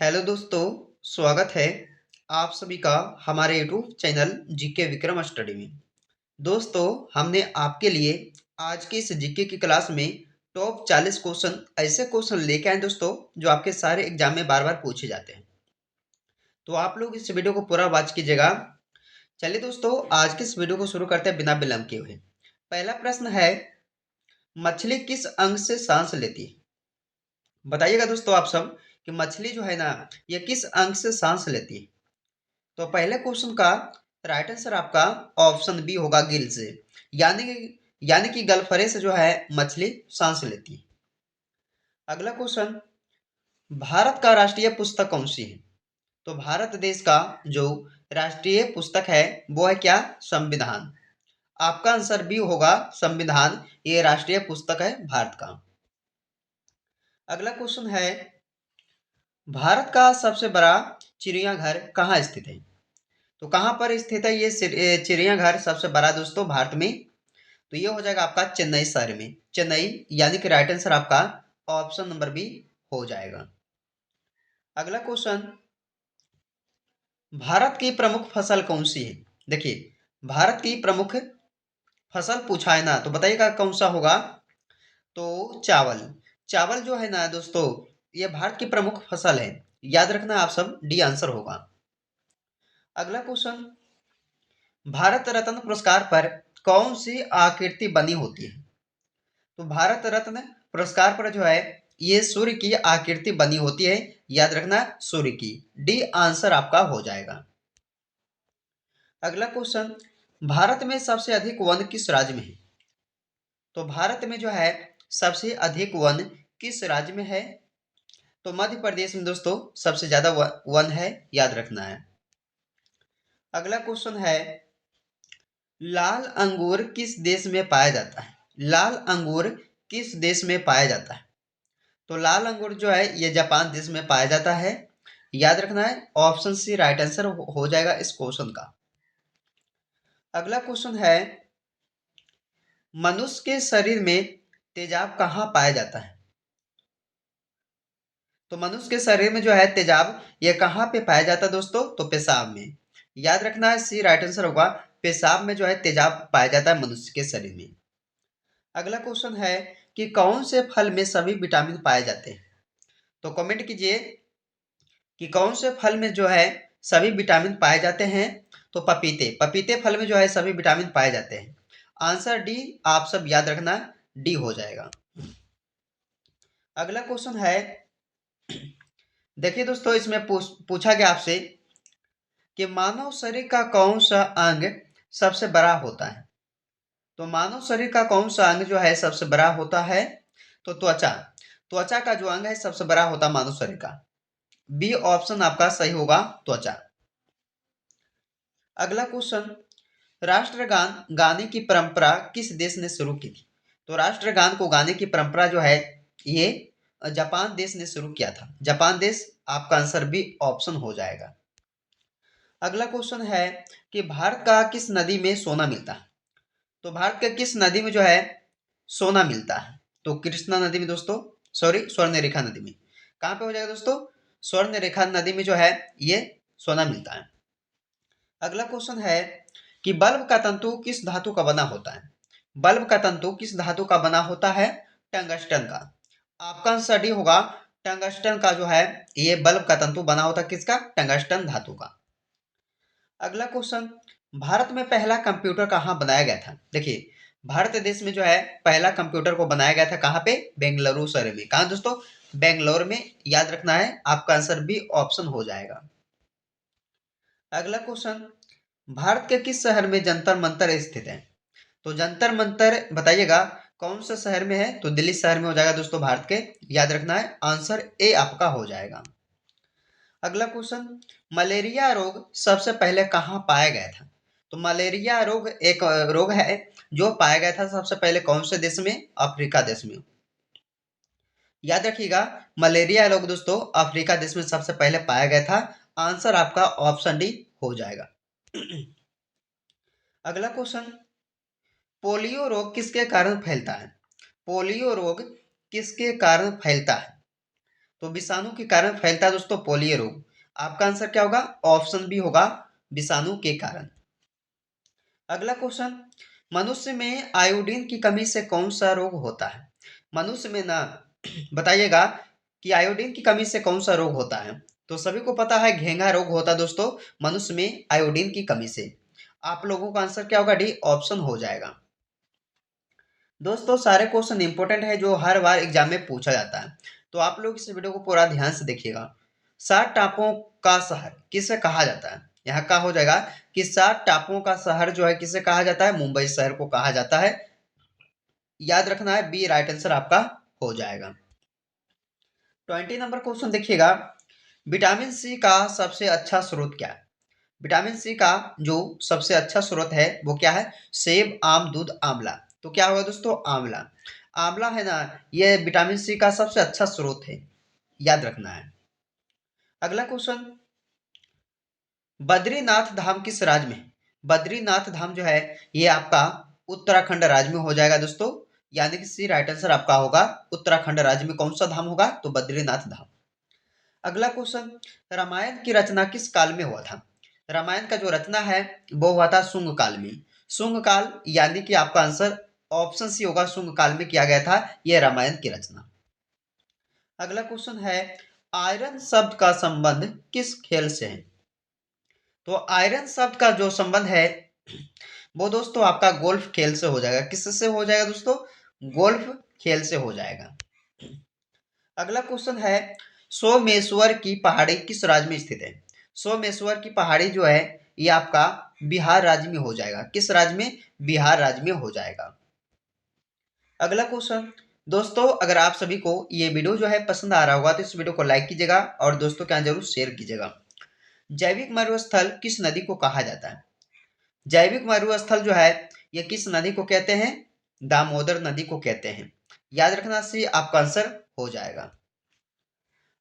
Hello दोस्तों, स्वागत है आप सभी का हमारे YouTube channel GK Vikram study में। दोस्तों, हमने आपके लिए आज की इस जीके की क्लास में टॉप 40 क्वेश्चन ऐसे क्वेश्चन लेके आए दोस्तों, जो आपके सारे एग्जाम में बार बार पूछे जाते हैं। तो आप लोग इस वीडियो को पूरा वॉच कीजिएगा। चलिए दोस्तों, आज की इस वीडियो को शुरू करते हैं बिना विलंब किए हुए। पहला प्रश्न है, मछली किस अंग से सांस लेती है? बताइएगा दोस्तों आप सब कि मछली जो है ना, ये किस अंग से सांस लेती है। तो पहले क्वेश्चन का राइट आंसर आपका ऑप्शन बी होगा, गिल से। यानी कि गलफरे से जो है मछली सांस लेती है। अगला क्वेश्चन, भारत का राष्ट्रीय पुस्तक कौन सी है? तो भारत देश का जो राष्ट्रीय पुस्तक है वो है क्या? संविधान। आपका आंसर बी होगा, संविधान। ये राष्ट्रीय पुस्तक है भारत का। अगला क्वेश्चन है, भारत का सबसे बड़ा चिड़ियाघर कहाँ स्थित है? तो कहाँ पर स्थित है ये चिड़ियाघर सबसे बड़ा दोस्तों भारत में? तो ये हो जाएगा आपका चेन्नई शहर में। चेन्नई, यानी कि राइट आंसर आपका ऑप्शन नंबर बी हो जाएगा। अगला क्वेश्चन, भारत की प्रमुख फसल कौन सी है? देखिए, भारत की प्रमुख फसल पूछा है ना, तो बताइएगा कौन सा होगा? तो चावल। चावल जो है ना दोस्तों, ये भारत की प्रमुख फसल है। याद रखना आप सब, डी आंसर होगा। अगला क्वेश्चन, भारत रत्न पुरस्कार पर कौन सी आकृति बनी होती है? तो भारत रत्न पुरस्कार पर जो है ये सूर्य की आकृति बनी होती है। याद रखना, सूर्य की। डी आंसर आपका हो जाएगा। अगला क्वेश्चन, भारत में सबसे अधिक वन किस राज्य में है? तो भारत में जो है सबसे अधिक वन किस राज्य में है? तो मध्य प्रदेश में दोस्तों सबसे ज्यादा वन है। याद रखना है। अगला क्वेश्चन है, लाल अंगूर किस देश में पाया जाता है? लाल अंगूर किस देश में पाया जाता है? तो लाल अंगूर जो है ये जापान देश में पाया जाता है। याद रखना है, ऑप्शन सी राइट आंसर हो जाएगा इस क्वेश्चन का। अगला क्वेश्चन है, मनुष्य के शरीर में तेजाब कहाँ पाया जाता है? तो मनुष्य के शरीर में जो है तेजाब ये कहाँ पे पाया जाता है दोस्तों? तो पेशाब में। याद रखना है, सी राइट आंसर होगा। पेशाब में जो है तेजाब पाया जाता है मनुष्य के शरीर में। अगला क्वेश्चन है कि कौन से फल में सभी विटामिन पाए जाते हैं? तो कमेंट कीजिए कि कौन से फल में जो है सभी विटामिन पाए जाते हैं। तो पपीते, पपीते फल में जो है सभी विटामिन पाए जाते हैं। आंसर डी, आप सब याद रखना, डी हो जाएगा। अगला क्वेश्चन है, देखिए दोस्तों, इसमें पूछा गया आपसे कि मानव शरीर का कौन सा अंग सबसे बड़ा होता है? तो मानव शरीर का कौन सा अंग जो है सबसे बड़ा होता है? तो त्वचा। त्वचा का जो अंग है सबसे बड़ा होता है मानव शरीर का। बी ऑप्शन आपका सही होगा, त्वचा। अगला क्वेश्चन, राष्ट्रगान गाने की परंपरा किस देश ने शुरू की थी? तो राष्ट्रगान को गाने की परंपरा जो है ये जापान देश ने शुरू किया था। जापान देश, आपका आंसर भी ऑप्शन हो जाएगा। अगला क्वेश्चन है कि भारत का किस नदी में सोना मिलता है? तो भारत के किस नदी में जो है सोना मिलता है? तो कृष्णा नदी में दोस्तों, सॉरी, स्वर्ण रेखा नदी में। कहाँ पे हो जाएगा दोस्तों? स्वर्ण रेखा नदी में जो है ये सोना मिलता है। अगला क्वेश्चन है कि बल्ब का तंतु किस धातु का बना होता है? बल्ब का तंतु किस धातु का बना होता है? टंगस्टन का। आपका आंसर डी होगा, टंगस्टन का जो है ये बल्ब का तंतु बना होता है किसका? टंगस्टन धातु का। अगला क्वेश्चन, भारत में पहला कंप्यूटर कहाँ बनाया गया था? देखिए, भारत देश में जो है पहला कंप्यूटर को बनाया गया था कहाँ पे? बेंगलुरु शहर में। कहाँ दोस्तों? बेंगलोर में। याद रखना है, आपका आंसर बी ऑप्शन हो जाएगा। अगला क्वेश्चन, भारत के किस शहर में जंतर मंतर स्थित है? तो जंतर मंतर बताइएगा कौन सा शहर में है? तो दिल्ली शहर में हो जाएगा दोस्तों भारत के। याद रखना है, आंसर ए आपका हो जाएगा। अगला क्वेश्चन, मलेरिया रोग सबसे पहले कहाँ पाया गया था? तो मलेरिया रोग एक रोग है जो पाया गया था सबसे पहले कौन से देश में? अफ्रीका देश में। याद रखिएगा, मलेरिया रोग दोस्तों अफ्रीका देश में सबसे पहले पाया गया था। आंसर आपका ऑप्शन डी हो जाएगा। अगला क्वेश्चन, पोलियो रोग किसके कारण फैलता है? पोलियो रोग किसके कारण फैलता है? तो विषाणु के कारण फैलता है दोस्तों पोलियो रोग। आपका आंसर क्या होगा? ऑप्शन बी होगा, विषाणु के कारण। अगला क्वेश्चन, मनुष्य में आयोडीन की कमी से कौन सा रोग होता है? मनुष्य में ना बताइएगा कि आयोडीन की कमी से कौन सा रोग होता है? तो सभी को पता है घेंघा रोग होता है दोस्तों मनुष्य में आयोडीन की कमी से। आप लोगों का आंसर क्या होगा? डी ऑप्शन हो जाएगा। दोस्तों सारे क्वेश्चन इंपॉर्टेंट है जो हर बार एग्जाम में पूछा जाता है, तो आप लोग इस वीडियो को पूरा ध्यान से देखिएगा। 7 टापुओं का शहर किसे कहा जाता है? यहाँ का हो जाएगा कि 7 टापुओं का शहर जो है किसे कहा जाता है? मुंबई शहर को कहा जाता है। याद रखना है, बी राइट आंसर आपका हो जाएगा। 20 नंबर क्वेश्चन देखिएगा, विटामिन सी का सबसे अच्छा स्रोत क्या है? विटामिन सी का जो सबसे अच्छा स्रोत है वो क्या है? सेब, आम, दूध, आंवला। तो क्या होगा दोस्तों? आंवला। आंवला है ना, ये विटामिन सी का सबसे अच्छा स्रोत है, याद रखना है। अगला क्वेश्चन, बद्रीनाथ धाम किस राज्य में है? बद्रीनाथ धाम जो है ये आपका उत्तराखंड राज्य में हो जाएगा दोस्तों, यानी कि सी राइट आंसर आपका होगा। उत्तराखंड राज्य में कौन सा धाम होगा? तो बद्रीनाथ धाम। अगला क्वेश्चन, रामायण की रचना किस काल में हुआ था? रामायण का जो रचना है वो हुआ था शुंग काल में। शुंग काल यानी कि आपका आंसर ऑप्शन सी होगा, शुंग काल में किया गया था यह रामायण की रचना। अगला क्वेश्चन है, आयरन शब्द का संबंध किस खेल से है? तो आयरन शब्द का जो संबंध है वो दोस्तों आपका गोल्फ खेल से हो जाएगा। किससे हो जाएगा दोस्तों? गोल्फ खेल से हो जाएगा। अगला क्वेश्चन है, सोमेश्वर की पहाड़ी किस राज्य में स्थित है? सोमेश्वर की पहाड़ी जो है ये आपका बिहार राज्य में हो जाएगा। किस राज्य में? बिहार राज्य में हो जाएगा। अगला क्वेश्चन, दोस्तों अगर आप सभी को ये वीडियो जो है पसंद आ रहा होगा तो इस वीडियो को लाइक कीजिएगा और दोस्तों के यहाँ जरूर शेयर कीजिएगा। जैविक मरुस्थल किस नदी को कहा जाता है? जैविक मरुस्थल जो है ये किस नदी को कहते हैं? दामोदर नदी को कहते हैं। याद रखना सी आपका आंसर हो जाएगा।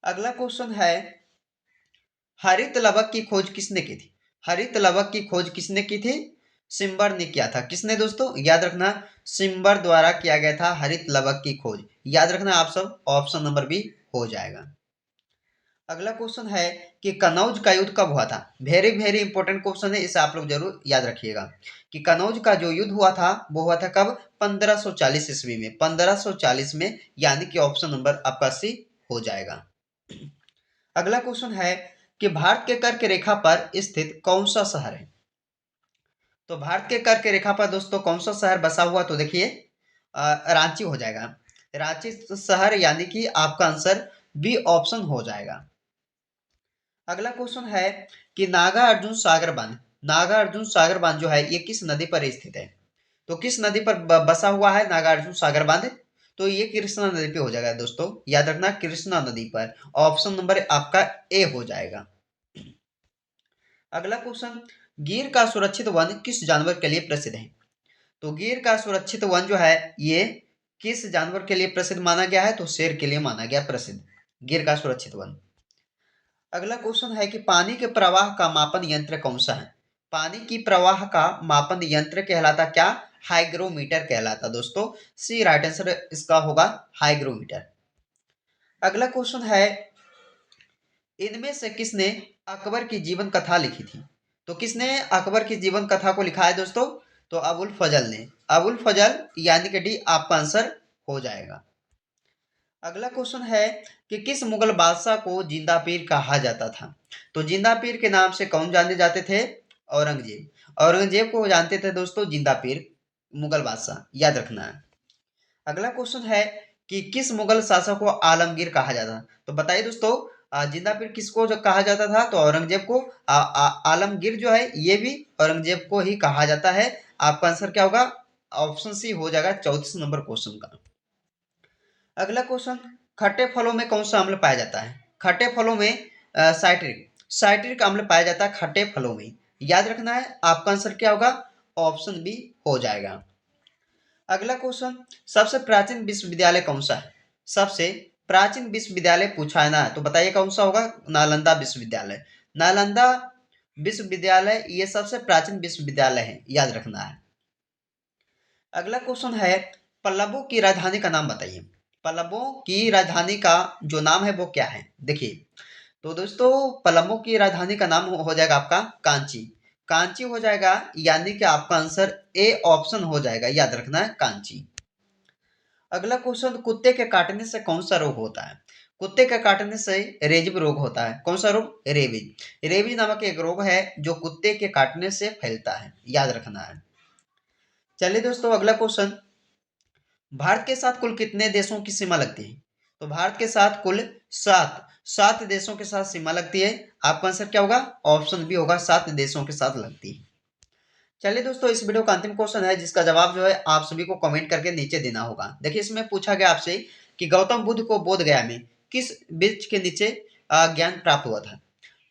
अगला क्वेश्चन है, हरित लवक की खोज किसने की थी? हरित लवक की खोज किसने की थी? सिम्बर ने किया था। किसने दोस्तों? याद रखना, सिम्बर द्वारा किया गया था हरित लवक की खोज। याद रखना आप सब, ऑप्शन नंबर बी हो जाएगा। अगला क्वेश्चन है कि कनौज का युद्ध कब हुआ था? वेरी वेरी इंपॉर्टेंट क्वेश्चन है, इसे आप लोग जरूर याद रखिएगा कि कनौज का जो युद्ध हुआ था वो हुआ था कब? 1540 ईस्वी में। 1540 में, यानी कि ऑप्शन नंबर आपका सी हो जाएगा। अगला क्वेश्चन है कि भारत के कर्क रेखा पर स्थित कौन सा शहर है? तो भारत के कर्क रेखा पर दोस्तों कौन सा शहर बसा हुआ? तो देखिए रांची हो जाएगा। रांची शहर, यानी कि आपका आंसर बी ऑप्शन हो जाएगा। अगला क्वेश्चन है कि नागा अर्जुन सागर बांध, नागा अर्जुन सागर बांध जो है ये किस नदी पर स्थित है? तो किस नदी पर बसा हुआ है नागा अर्जुन सागर बांध? तो ये कृष्णा नदी पे हो जाएगा दोस्तों, याद रखना कृष्णा नदी पर। ऑप्शन नंबर आपका ए हो जाएगा। अगला क्वेश्चन, गिर का सुरक्षित वन किस जानवर के लिए प्रसिद्ध है? तो गिर का सुरक्षित वन जो है ये किस जानवर के लिए प्रसिद्ध माना गया है? तो शेर के लिए माना गया प्रसिद्ध, गिर का सुरक्षित वन। अगला क्वेश्चन है कि पानी के प्रवाह का मापन यंत्र कौन सा है? पानी की प्रवाह का मापन यंत्र कहलाता क्या? हाइग्रोमीटर कहलाता दोस्तों। सी राइट आंसर इसका होगा हाइग्रोमीटर। अगला क्वेश्चन है, इनमें से किसने अकबर की जीवन कथा लिखी थी? तो किसने अकबर की जीवन कथा को लिखा है दोस्तों? तो अबुल फजल ने। अबुल फजल, यानी कि डी आपका आंसर हो जाएगा। अगला क्वेश्चन है कि किस मुगल बादशाह को जिंदा पीर कहा जाता था? तो जिंदा पीर के नाम से कौन जाने जाते थे? औरंगजेब। औरंगजेब को जानते थे दोस्तों जिंदा पीर, मुगल बादशाह, याद रखना है। अगला क्वेश्चन है कि किस मुगल शासक को आलमगीर कहा जाता? तो बताइए दोस्तों, जिंदा पीर किसको जो कहा जाता था? तो औरंगजेब को। आलमगीर जो है ये भी औरंगजेब को ही कहा जाता है। आपका आंसर क्या होगा? ऑप्शन सी हो जाएगा 34 नंबर क्वेश्चन का। अगला क्वेश्चन, खट्टे फलों में कौन सा अम्ल पाया जाता है? खट्टे फलों में साइट्रिक, साइट्रिक अम्ल पाया जाता है खट्टे फलों में। याद रखना है, आपका आंसर क्या होगा? ऑप्शन बी हो जाएगा। अगला क्वेश्चन, सबसे प्राचीन विश्वविद्यालय कौन सा है? सबसे प्राचीन विश्वविद्यालय पूछा है ना, तो बताइए कौन सा होगा? नालंदा विश्वविद्यालय। नालंदा विश्वविद्यालय ये सबसे प्राचीन विश्वविद्यालय है, याद रखना है। अगला क्वेश्चन है, पल्लवों की राजधानी का नाम बताइए। पल्लवों की राजधानी का जो नाम है वो क्या है? देखिए, तो दोस्तों पल्लवों की राजधानी का नाम हो जाएगा आपका कांची। कांची हो जाएगा, यानी कि आपका आंसर ए ऑप्शन हो जाएगा, याद रखना है कांची। अगला क्वेश्चन, कुत्ते के काटने से कौन सा रोग होता है? कुत्ते के काटने से रेबीज रोग होता है। कौन सा रोग? रेबीज। रेबीज नामक एक रोग है जो कुत्ते के काटने से फैलता है, याद रखना है। चलिए दोस्तों अगला क्वेश्चन, भारत के साथ कुल कितने देशों की सीमा लगती है? तो भारत के साथ कुल सात देशों के साथ सीमा लगती है। आपका आंसर क्या होगा? ऑप्शन बी होगा, 7 देशों के साथ लगती है। चलिए दोस्तों, इस वीडियो का अंतिम क्वेश्चन है जिसका जवाब जो है आप सभी को कमेंट करके नीचे देना होगा। देखिए, इसमें पूछा गया आपसे कि गौतम बुद्ध को बोध गया में किस वृक्ष के नीचे ज्ञान प्राप्त हुआ था?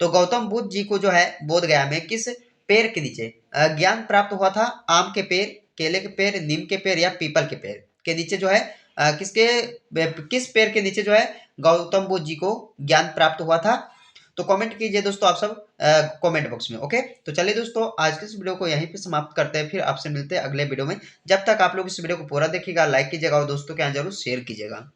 तो गौतम बुद्ध जी को जो है बोध गया में किस पेड़ के नीचे ज्ञान प्राप्त हुआ था? आम के पेड़, केले के पेड़, नीम के पेड़ या पीपल के पेड़ के नीचे जो है किस पेड़ के नीचे जो है गौतम बुद्ध जी को ज्ञान प्राप्त हुआ था? तो कमेंट कीजिए दोस्तों आप सब कमेंट बॉक्स में। ओके, तो चलिए दोस्तों आज के इस वीडियो को यहीं पे समाप्त करते हैं, फिर आपसे मिलते हैं अगले वीडियो में। जब तक आप लोग इस वीडियो को पूरा देखिएगा, लाइक कीजिएगा और दोस्तों के यहाँ जरूर शेयर कीजिएगा।